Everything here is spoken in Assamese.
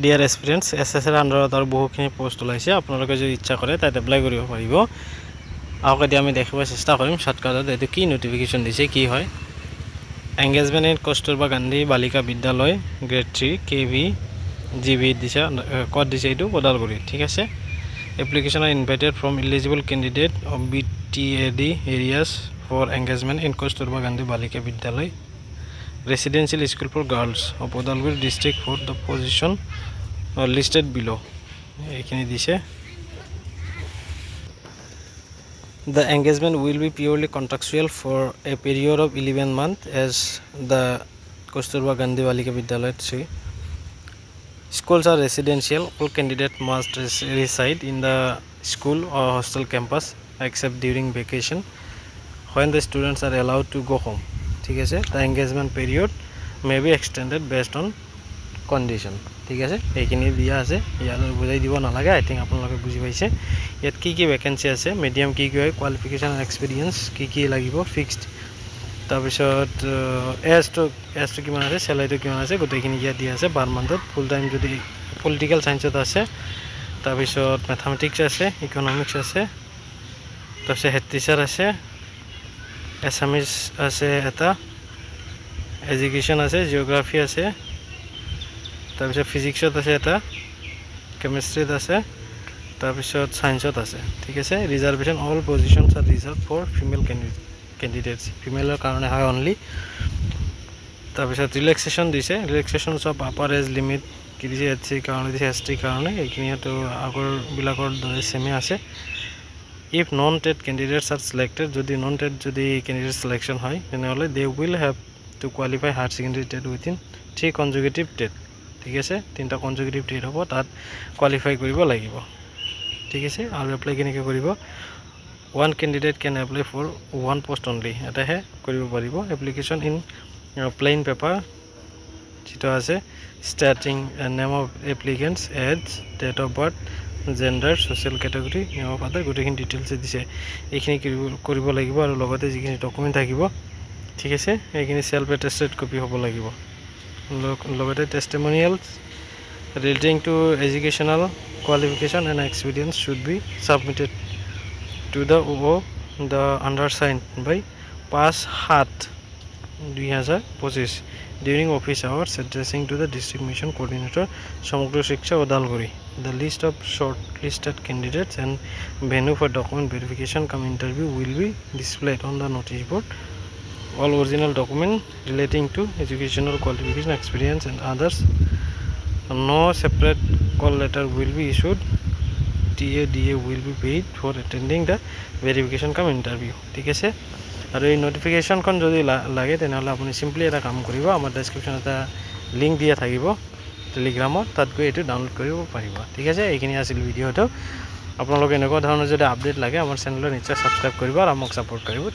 ডিয়াৰ এক্সপিৰিয়েন্স এছএছৰ আন্ডাৰত আৰু বহুখিনি পোষ্ট ওলাইছে আপোনালোকে যদি ইচ্ছা কৰে তাত এপ্লাই কৰিব পাৰিব আহক এতিয়া আমি দেখিব চেষ্টা কৰিম শৰ্টকাটত এইটো কি নটিফিকেশ্যন দিছে কি হয় এংগেজমেন্ট ইন কস্তুৰবা গান্ধী বালিকা বিদ্যালয় গ্ৰেড 3 কেভি জিবি দিছে কত দিছে এইটো ওদালগুৰি ঠিক আছে application are invited from eligible candidate of BTAD areas for engagement in Kasturba Gandhi Balika Vidyalaya residential school for girls of Udalguri district for the position listed below. The engagement will be purely contractual for a period of 11 months as the Kasturba Gandhi Balika Vidyalaya say. Schools are residential. All candidates must reside in the school or hostel campus except during vacation when the students are allowed to go home. ঠিক আছে the engagement period may be extended based on condition ঠিক আছে এইখিনি দিয়া আছে ইয়াৰ বুজাই দিব নালাগে আই থিংক আপোনালোকে বুজি পাইছে ইয়াত কি ভ্যাকেন্সি আছে মিডিয়াম কি হয় কোৱালিফিকেশন এণ্ড এক্সপেৰিয়েন্স কি লাগিব ফিক্সড তাৰপিছত এজ টু কিমান আছে স্যালাৰিটো কিমান আছে গোটেইখিনি ইয়াত দিয়া আছে 12 মান্থত ফুল টাইম যদি পলিটিক্যাল সায়েন্সত আছে তাৰপিছত ম্যাথমেটিক্স আছে ইকোনমিক্স আছে তাৰপিছত হেড টিচাৰ আছে এছামিজ আছে এটা এডুকেশন আছে জিওগ্ৰাফি আছে তাৰপিছত ফিজিক্সত আছে এটা কেমিষ্ট্ৰিত আছে তাৰপিছত সায়েন্সত আছে ঠিক আছে ৰিজাৰ্ভেশন অল পজিশনস আৰ ৰিজাৰ্ভড ফৰ ফিমেল ক্যান্ডিডেটস ফিমেলৰ কাৰণে হয় অনলি তাৰপিছত ৰিলেক্সেশন দিছে relaxations of upper age limit কি দিছে এসসি কাৰণে দিছে এসটি কাৰণে এইখিনি তো আগৰ বিলাকৰ দৰে সেমে আছে if non-TET candidates are selected যদি non-TET যদি candidate selection হয় তেনেহলে they will have to qualify higher secondary TET within 3 consecutive TET ঠিক আছে তিনটা consecutive TET হ'ব তাত কোৱালিফাই কৰিব লাগিব ঠিক আছে আৰু এপ্লাই কেনেকৈ কৰিব one candidate can apply for one post only এটাহে কৰিব পাৰিব application in plain paper যেটা আছে stating name of applicants age date of birth gender social category name of other গোটেইখিনি ডিটেইলছ দিছে এইখিনি কৰিব লাগিব আৰু লগতে যিখিনি ডকুমেন্ট থাকিব ঠিক আছে এইখিনি সেলফ অ্যাটেস্টেড কপি হ'ব লাগিব লগতে টেস্টিমনিয়ালস relating to educational qualification and experience should be submitted to the OO the undersigned by 5/7/2025 during office hours addressing to the district mission coordinator Samagro Shiksha Udalguri. The list of shortlisted candidates and venue for document verification come interview will be displayed on the notice board. All original documents relating to educational qualification, experience and others. No separate call letter will be issued. TADA will be paid for attending the verification come interview. ঠিক আছে আৰু এই নোটিফিকেশনখন যদি লাগে তেনেহলে আপুনি সিম্পলি এটা কাম কৰিব আমাৰ ডেসক্ৰিপচনত এটা লিংক দিয়া থাকিব টেলিগ্ৰামত তাত গৈ এটো ডাউনলোড কৰিব পাৰিব ঠিক আছে এইখিনি আছিল ভিডিওটো আপোনালোকে এনেকুৱা ধৰণৰ যদি আপডেট লাগে আমাৰ চেনেলটো নিশ্চয় সাবস্ক্ৰাইব কৰিব আৰু আমাক সাপোৰ্ট কৰিব